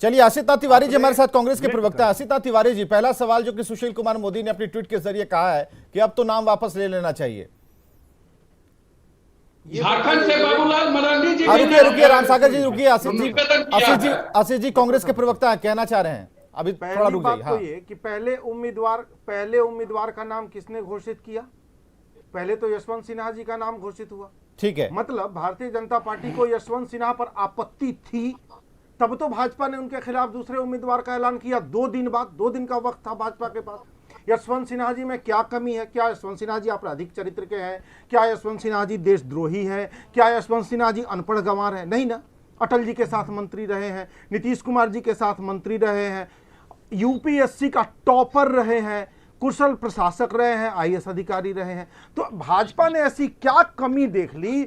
चलिए आशिता तिवारी जी हमारे साथ, कांग्रेस के प्रवक्ता। आशिता तिवारी जी, पहला सवाल जो कि सुशील कुमार मोदी ने अपनी ट्वीट के जरिए कहा है कि अब तो नाम वापस ले लेना चाहिए। झारखंड से बाबूलाल मरांडी जी। रुकिए रुकिए रामसागर जी, रुकिए। आशीष जी कांग्रेस के प्रवक्ता है, कहना चाह रहे हैं, अभी थोड़ा रुक जाइए। तो ये कि पहले उम्मीदवार का नाम किसने घोषित किया? पहले तो यशवंत सिन्हा जी का नाम घोषित हुआ। ठीक है, मतलब भारतीय जनता पार्टी को यशवंत सिन्हा पर आपत्ति थी, तब तो भाजपा ने उनके खिलाफ दूसरे उम्मीदवार का ऐलान किया 2 दिन बाद। 2 दिन का वक्त था भाजपा के पास। यशवंत सिन्हा जी में क्या कमी है? क्या यशवंत सिन्हा जी आपराधिक चरित्र के हैं? क्या यशवंत सिन्हा जी देशद्रोही हैं? क्या यशवंत सिन्हा जी अनपढ़ गंवार हैं? नहीं ना। अटल जी के साथ मंत्री रहे हैं, नीतीश कुमार जी के साथ मंत्री रहे हैं, यूपीएससी का टॉपर रहे हैं, कुशल प्रशासक रहे हैं, आईएएस अधिकारी रहे हैं। तो भाजपा ने ऐसी क्या कमी देख ली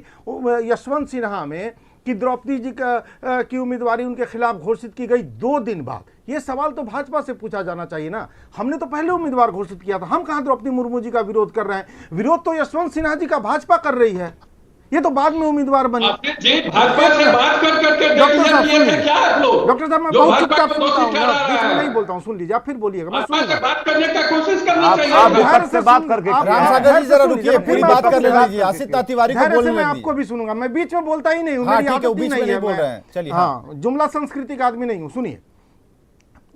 यशवंत सिन्हा में कि द्रौपदी जी की उम्मीदवारी उनके खिलाफ घोषित की गई 2 दिन बाद? ये सवाल तो भाजपा से पूछा जाना चाहिए ना। हमने तो पहले उम्मीदवार घोषित किया था, हम कहां द्रौपदी मुर्मू जी का विरोध कर रहे हैं? विरोध तो यशवंत सिन्हा जी का भाजपा कर रही है, ये तो बाद में उम्मीदवार बने। भाजपा से बात कर करके डॉक्टर साहब मैं बहुत चुपचाप सुनता हूँ, बीच में नहीं बोलता हूँ, सुन लीजिए, आप फिर बोलिएगा, मैं सुनूंगा। बात करने का कोशिश करना चाहिए। आप से बात करके रामसागर जी जरा रुकिए, पूरी बात कर लेना दीजिए। आशिता तिवारी को बोलने मैं आपको भी सुनूंगा, मैं बीच में बोलता ही नहीं हूँ, मेरी आदत ही नहीं है, बोल रहे हैं। चलिए, हाँ, जुमला संस्कृति का आदमी नहीं हूँ। सुनिए,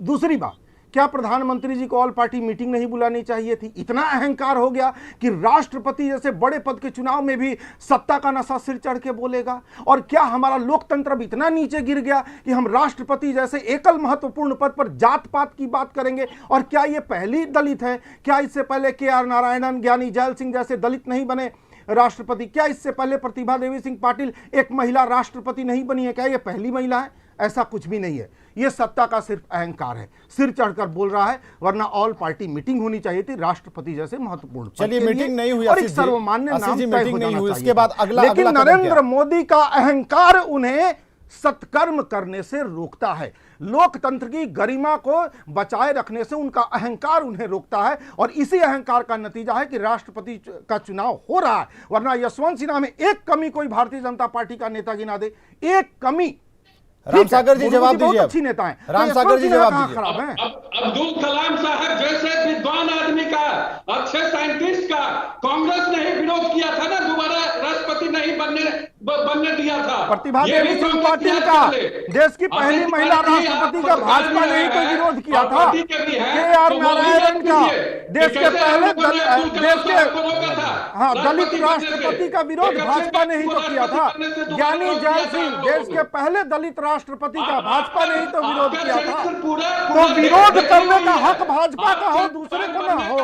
दूसरी बात, क्या प्रधानमंत्री जी को ऑल पार्टी मीटिंग नहीं बुलानी चाहिए थी? इतना अहंकार हो गया कि राष्ट्रपति जैसे बड़े पद के चुनाव में भी सत्ता का नशा सिर चढ़ के बोलेगा? और क्या हमारा लोकतंत्र अब इतना नीचे गिर गया कि हम राष्ट्रपति जैसे एकल महत्वपूर्ण पद पर जात पात की बात करेंगे? और क्या ये पहली दलित है? क्या इससे पहले KR नारायणन, ज्ञानी जैल सिंह जैसे दलित नहीं बने राष्ट्रपति? क्या इससे पहले प्रतिभा देवी सिंह पाटिल एक महिला राष्ट्रपति नहीं बनी है? क्या ये पहली महिला है? ऐसा कुछ भी नहीं है, ये सत्ता का सिर्फ अहंकार है, सिर चढ़कर बोल रहा है। वरना ऑल पार्टी मीटिंग होनी चाहिए थी राष्ट्रपति जैसे महत्वपूर्ण। चलिए, मीटिंग नहीं हुई और एक सर्वमान्य नाम तय हो जाना चाहिए। इसके बाद अगला लेकिन नरेंद्र मोदी का अहंकार उन्हें सत्कर्म करने से रोकता है, लोकतंत्र की गरिमा को बचाए रखने से उनका अहंकार उन्हें रोकता है। और इसी अहंकार का नतीजा है कि राष्ट्रपति का चुनाव हो रहा है। वरना यशवंत सिन्हा में एक कमी कोई भारतीय जनता पार्टी का नेता गिना दे, एक कमी। रामसागर जी जवाब दीजिए। अच्छी नेता है, रामसागर जी जवाब दीजिए। खराब है। अब्दुल कलाम साहब जैसे विद्वान आदमी का, अच्छे साइंटिस्ट का कांग्रेस ने ही विरोध किया था ना, दोबारा राष्ट्रपति नहीं बनने दिया था। प्रतिभा देवी सिंह पाटिल का, देश की पहली महिला राष्ट्रपति का भाजपा ने ही तो विरोध किया था। KR नारायणन का, देश के पहले दलित राष्ट्रपति का विरोध भाजपा ने ही तो किया था। ज्ञानी जैल सिंह, देश के पहले दलित राष्ट्रपति का भाजपा ने ही तो विरोध किया था। तो विरोध करने का हक भाजपा का हो, दूसरे को ना हो।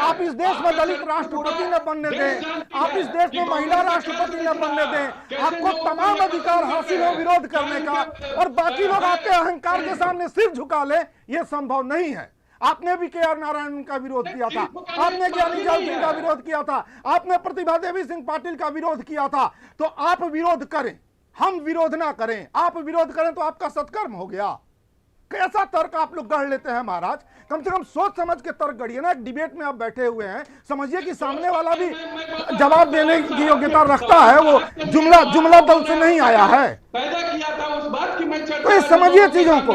आप इस देश में दलित राष्ट्रपति न बनने दें, आप इस देश में महिला राष्ट्रपति न बनने दें। आपको तमाम अधिकार हासिल हो विरोध करने का, और बाकी लोग आपके अहंकार के सामने सिर झुका ले, यह संभव नहीं है। आपने भी KR नारायणन का विरोध किया था, आपने ज्ञानी जैल सिंह का विरोध किया था, आपने प्रतिभा देवी सिंह पाटिल का विरोध किया था। तो आप विरोध करें, हम विरोध ना करें। आप विरोध करें तो आपका सत्कर्म हो गया। कैसा तर्क आप लोग गढ़ लेते हैं महाराज? कम से कम सोच समझ के तर्क गढ़िए ना। एक डिबेट में आप बैठे हुए हैं, समझिए कि सामने वाला भी जवाब देने की योग्यता रखता है, वो जुमला दल से नहीं आया है। पैदा किया था उस बात की मैं चर्चा। तो ये समझिए चीजों को।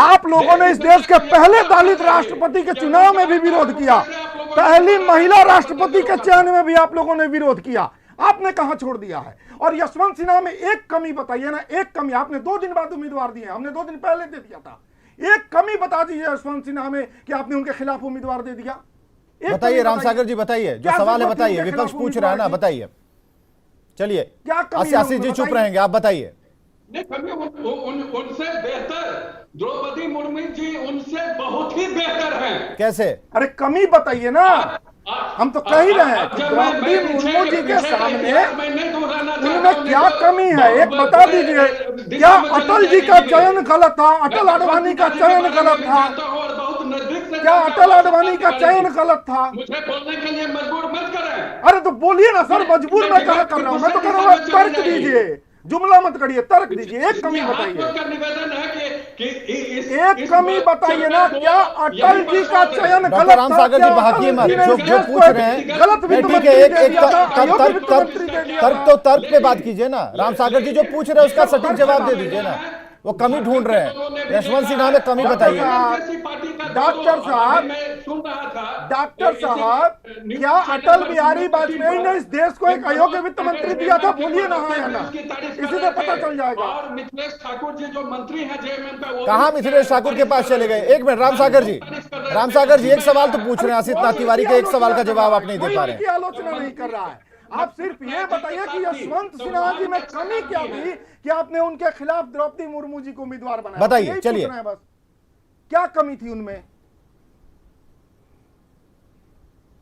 आप लोगों ने इस देश के पहले दलित राष्ट्रपति के चुनाव में भी विरोध किया, पहली महिला राष्ट्रपति के चयन में भी आप लोगों ने विरोध किया। आपने कहां छोड़ दिया है? और यशवंत सिन्हा में एक कमी बताइए ना, एक कमी। आपने 2 दिन बाद उम्मीदवार दिए, हमने 2 दिन पहले दे दिया था। एक कमी बता दीजिए यशवंत सिन्हा में कि आपने उनके खिलाफ उम्मीदवार दे दिया। बताइए रामसागर जी, बताइए, जो सवाल है बताइए, विपक्ष पूछ रहा है ना, बताइए। चलिए, क्या आशीष जी चुप रहेंगे, आप बताइए। उनसे बेहतर द्रौपदी मुर्मू जी उनसे बहुत ही बेहतर हैं। कैसे? अरे कमी बताइए ना। हम तो कह ही रहे हैं कि द्रौपदी मुर्मू जी के सामने उनमें क्या कमी है, एक बता दीजिए। क्या अटल जी का चयन गलत था? अटल आडवाणी का चयन गलत था? क्या अटल आडवाणी का चयन गलत था? मुझे बोलने के लिए मजबूर मत करें। अरे तो बोलिए ना सर, मजबूर मैं कहाँ कर रहा हूँ? मैं तो कह रहा हूँ तर्क दीजिए, जुमला मत करिए, तर्क दीजिए। एक कमी बताइए, निवेदन है कि एक कमी बताइए ना। क्या अटल जी का चयन गलत था? रामसागर जी बहाकिए मत, जो पूछ रहे हैं गलत भी ठीक है। एक तर्क पे बात कीजिए ना। रामसागर जी जो पूछ रहे हैं उसका सटीक जवाब दे दीजिए ना। वो कमी ढूंढ रहे हैं। यशवंत सिन्हा में कमी बताइए। डॉक्टर साहब, डॉक्टर साहब, क्या अटल बिहारी वाजपेयी ने इस देश को एक अयोग्य वित्त मंत्री दिया था? बोलिए ना हाँ या ना, इसी से पता चल जाएगा। और मिथिलेश ठाकुर जी जो मंत्री हैं जेएमएम का, कहाँ मिथिलेश ठाकुर के पास चले गए? एक मिनट, राम सागर जी, एक सवाल तो पूछ रहे हैं आसिफ नाथ तिवारी के, एक सवाल का जवाब आप नहीं दे पा रहे हैं। आलोचना नहीं कर रहा है, आप सिर्फ ये बताइए कि यशवंत सिन्हा जी में कमी क्या थी कि आपने उनके खिलाफ द्रौपदी मुर्मू जी को उम्मीदवार बनाया? बताइए, चलिए। बस क्या कमी थी उनमें?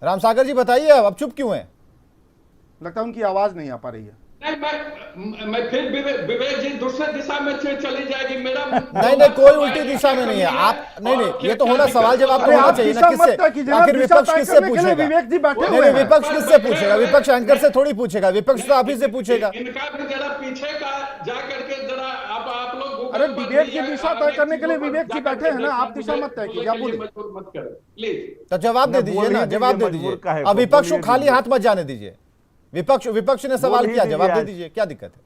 राम सागर जी बताइए, अब चुप क्यों है? लगता है उनकी आवाज नहीं आ पा रही है। नहीं, मैं फिर विवेक जी दूसरे दिशा में चली जाएगी। मेरा नहीं, कोई उल्टी दिशा में नहीं है। आप नहीं, ये तो होना, सवाल जवाब तो होना चाहिए ना। किससे आखिर विपक्ष किससे पूछेगा? विवेक जी बैठे नहीं, विपक्ष किससे पूछेगा? विपक्ष एंकर से थोड़ी पूछेगा, विपक्ष तो आप ही से पूछेगा। इनका भी जरा पीछे का जा करके जरा आप लोग, अरे डिबेट की दिशा तय करने के लिए विवेक जी बैठे हैं ना, आप दिशा मत तय कीजिए, आप बोलिए। मत करो प्लीज। तो जवाब दे दीजिए ना, जवाब दे दीजिए। अब विपक्ष को खाली हाथ मत जाने दीजिए। विपक्ष ने सवाल किया, जवाब दे दीजिए, क्या दिक्कत है?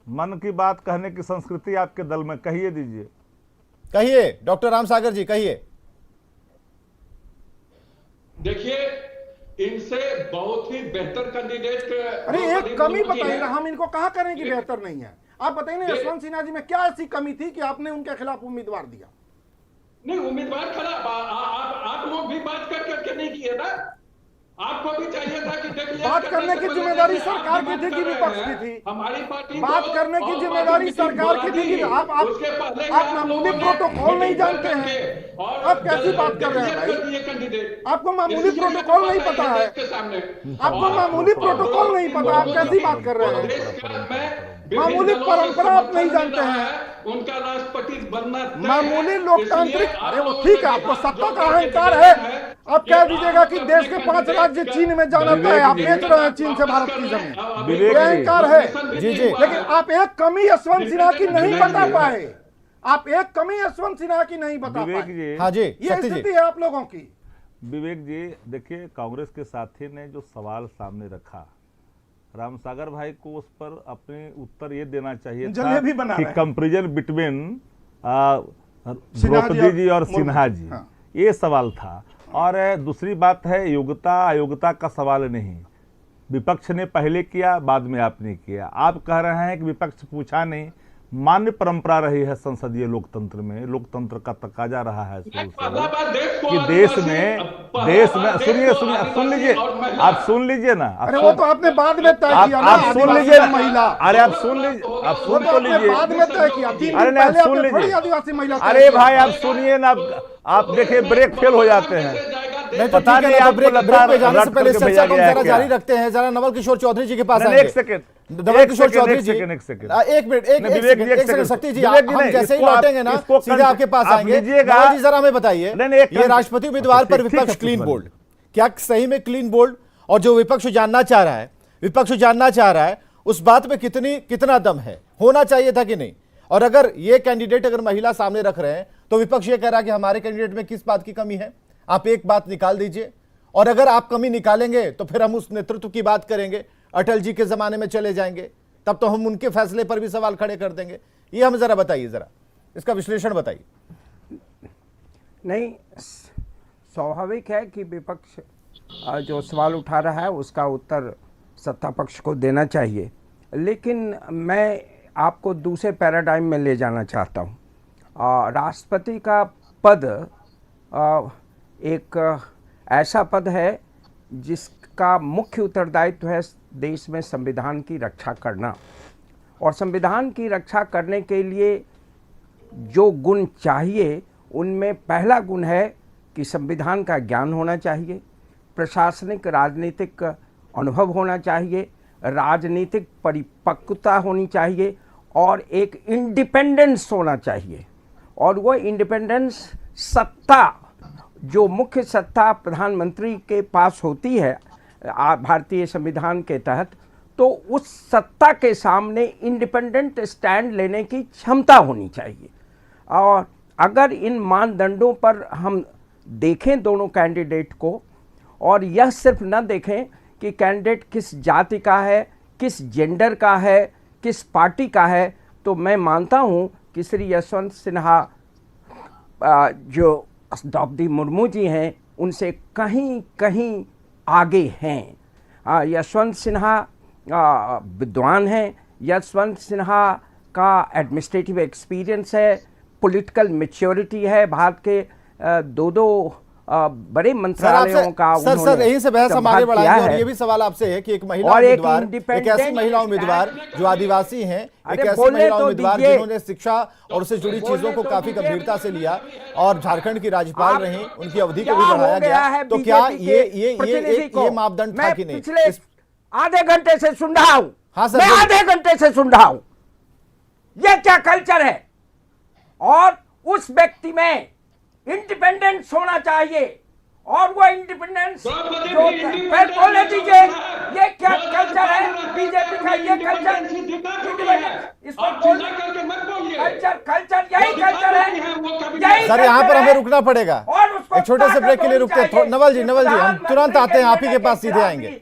मन की बात कहने की संस्कृति आपके दल में, कहिए दीजिए। कहिए डॉक्टर राम सागर जी, कहिए। देखिए, इनसे बहुत ही बेहतर कैंडिडेट। अरे एक कमी बताइए ना, हम इनको कहा करें कि बेहतर नहीं है? आप बताइए ना, यशवंत सिन्हा जी में क्या ऐसी कमी थी कि आपने उनके खिलाफ उम्मीदवार दिया? नहीं, उम्मीदवार खराब, आप लोग भी बात कर करके नहीं किए ना। आपको भी चाहिए था कि देख लिया। बात करने की जिम्मेदारी सरकार की थी कि विपक्ष की थी? हमारी पार्टी बात करने की जिम्मेदारी सरकार की थी कि आप मामूली प्रोटोकॉल नहीं जानते हैं? आप कैसी बात कर रहे हैं भाई? आपको मामूली प्रोटोकॉल नहीं पता है? आपको मामूली प्रोटोकॉल नहीं पता, आप कैसी बात कर रहे हैं? मामूली परंपरा आप नहीं जानते हैं? उनका राष्ट्रपति बनना मामूली लोकतांत्रिक, अरे वो ठीक है, आपको सत्ता का अहंकार है। आप कह दीजिएगा कि देश के 5 राज्य चीन में जाना तय है, आप बेच रहे हैं चीन से भारत की जमीन, ये अहंकार है। जी। लेकिन आप एक कमी यशवंत सिन्हा की नहीं बता पाए, आप एक कमी यशवंत सिन्हा की नहीं बता पाए। हाँ जी, ये स्थिति है आप लोगों की। विवेक जी देखिए, कांग्रेस के साथी ने जो सवाल सामने रखा, राम सागर भाई को उस पर अपने उत्तर ये देना चाहिए था कि कंपैरिजन बिटवीन द्रौपदी जी और सिन्हा जी, ये सवाल था। और दूसरी बात है, योग्यता अयोग्यता का सवाल नहीं। विपक्ष ने पहले किया, बाद में आपने किया। आप कह रहे हैं कि विपक्ष पूछा नहीं। मान्य परंपरा रही है संसदीय लोकतंत्र में, लोकतंत्र का तकाजा रहा है कि देश में सुनिए, सुन लीजिए, आप सुन लीजिए ना। अरे वो तो आपने बाद में तय किया ना, आप सुन लीजिए महिला। अरे आप सुन लीजिए, आप सुन तो लीजिए, बाद में तय किया। अरे नहीं, आप सुन लीजिए, आदिवासी महिला। अरे भाई आप सुनिए ना, आप देखिए ब्रेक फेल हो जाते हैं। पता नहीं आप ब्रेक पे जाने से पहले चर्चा को जरा जारी रखते हैं। जरा नवल किशोर चौधरी जी के पास आएंगे। एक सेकंड, नवल किशोर चौधरी जी, एक सेकंड, एक मिनट, शक्ति जी, हम जैसे ही लौटेंगे ना सीधे आपके पास आएंगे। नवल जी जरा हमें बताइए, ये राष्ट्रपति उम्मीदवार पर विपक्ष क्लीन बोल्ड, क्या सही में क्लीन बोल्ड? और जो विपक्ष जानना चाह रहा है उस बात में कितना दम है, होना चाहिए था कि नहीं? और अगर ये कैंडिडेट अगर महिला सामने रख रहे हैं तो विपक्ष ये कह रहा है कि हमारे कैंडिडेट में किस बात की कमी है? आप एक बात निकाल दीजिए, और अगर आप कमी निकालेंगे तो फिर हम उस नेतृत्व की बात करेंगे, अटल जी के जमाने में चले जाएंगे, तब तो हम उनके फैसले पर भी सवाल खड़े कर देंगे। ये हमें जरा बताइए, जरा इसका विश्लेषण बताइए। नहीं, स्वाभाविक है कि विपक्ष जो सवाल उठा रहा है उसका उत्तर सत्ता पक्ष को देना चाहिए, लेकिन मैं आपको दूसरे पैराडाइम में ले जाना चाहता हूँ। राष्ट्रपति का पद एक ऐसा पद है जिसका मुख्य उत्तरदायित्व है देश में संविधान की रक्षा करना, और संविधान की रक्षा करने के लिए जो गुण चाहिए उनमें पहला गुण है कि संविधान का ज्ञान होना चाहिए, प्रशासनिक राजनीतिक अनुभव होना चाहिए, राजनीतिक परिपक्वता होनी चाहिए, और एक इंडिपेंडेंस होना चाहिए। और वो इंडिपेंडेंस सत्ता, जो मुख्य सत्ता प्रधानमंत्री के पास होती है भारतीय संविधान के तहत, तो उस सत्ता के सामने इंडिपेंडेंट स्टैंड लेने की क्षमता होनी चाहिए। और अगर इन मानदंडों पर हम देखें दोनों कैंडिडेट को, और यह सिर्फ न देखें कि कैंडिडेट किस जाति का है, किस जेंडर का है, किस पार्टी का है, तो मैं मानता हूं कि श्री यशवंत सिन्हा जो द्रौपदी मुर्मू जी हैं उनसे कहीं कहीं आगे हैं। यशवंत सिन्हा विद्वान हैं, यशवंत सिन्हा का एडमिनिस्ट्रेटिव एक्सपीरियंस है, पॉलिटिकल मैच्योरिटी है, भारत के दो बड़े मंत्रालयों का सर यहीं से बहस हम आगे बढ़ाएंगे और ये भी सवाल आपसे है कि एक महिला उम्मीदवार, एक ऐसी महिला उम्मीदवार जो आदिवासी हैं, एक ऐसी महिला उम्मीदवार जिन्होंने शिक्षा और उससे जुड़ी चीजों को काफी गंभीरता से लिया और झारखंड की राज्यपाल रही, उनकी अवधि को भी बढ़ाया गया, तो क्या ये मापदंड था कि नहीं? आधे घंटे से सुन रहा हूं। हाँ सर, मैं आधे घंटे से सुन रहा हूं। यह क्या कल्चर है? और उस व्यक्ति में इंडिपेंडेंस होना चाहिए और वो इंडिपेंडेंस जो बोलने दीजिए, ये क्या कल्चर है बीजेपी का? ये कल्चर इसको कल्चर यही कल्चर है। सर यहाँ पर हमें रुकना पड़ेगा, एक छोटे से ब्रेक के लिए रुकते हैं। नवल जी हम तुरंत आते हैं, आप ही के पास सीधे आएंगे।